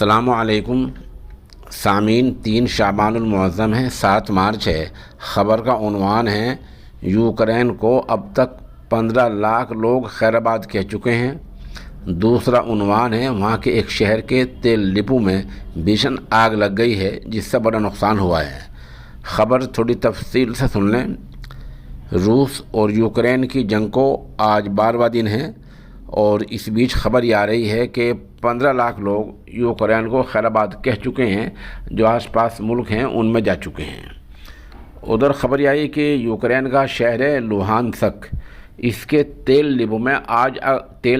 अस्सलामुअलैकुम सामीन। 3 शाबानुल मुअज़्ज़म है, 7 मार्च है। ख़बर का उन्वान है यूक्रेन को अब तक 15 लाख लोग खैराबाद कह चुके हैं। दूसरा उन्वान है वहाँ के एक शहर के तेल डिपो में भीषण आग लग गई है जिससे बड़ा नुकसान हुआ है। ख़बर थोड़ी तफसील से सुन लें। रूस और यूक्रेन की जंग को आज 12वां दिन है और इस बीच खबर ये आ रही है कि 15 लाख लोग यूक्रेन को खैराबाद कह चुके हैं, जो आसपास मुल्क हैं उनमें जा चुके हैं। उधर खबर ये आई कि यूक्रेन का शहर है लुहानस्क, इसके तेल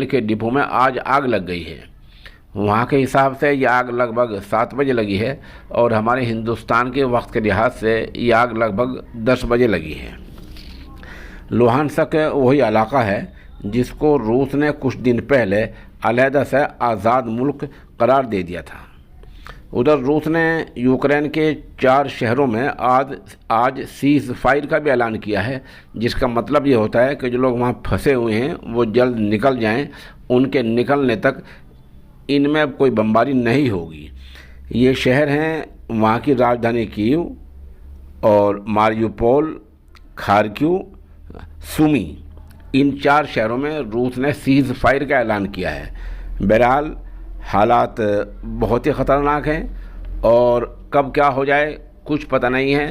के डिपो में आज आग लग गई है। वहाँ के हिसाब से ये आग लगभग 7 बजे लगी है और हमारे हिंदुस्तान के वक्त के लिहाज से ये आग लगभग 10 बजे लगी है। लुहानस्क वही इलाका है जिसको रूस ने कुछ दिन पहले अलहदा से आज़ाद मुल्क करार दे दिया था। उधर रूस ने यूक्रेन के 4 शहरों में आज सीज़ फायर का भी ऐलान किया है, जिसका मतलब ये होता है कि जो लोग वहाँ फंसे हुए हैं वो जल्द निकल जाएं। उनके निकलने तक इनमें कोई बमबारी नहीं होगी। ये शहर हैं वहाँ की राजधानी कीव और मारियुपोल, खार्किव, सुमी। इन 4 शहरों में रूस ने सीज़ फायर का ऐलान किया है। बहरहाल हालात बहुत ही ख़तरनाक हैं और कब क्या हो जाए कुछ पता नहीं है।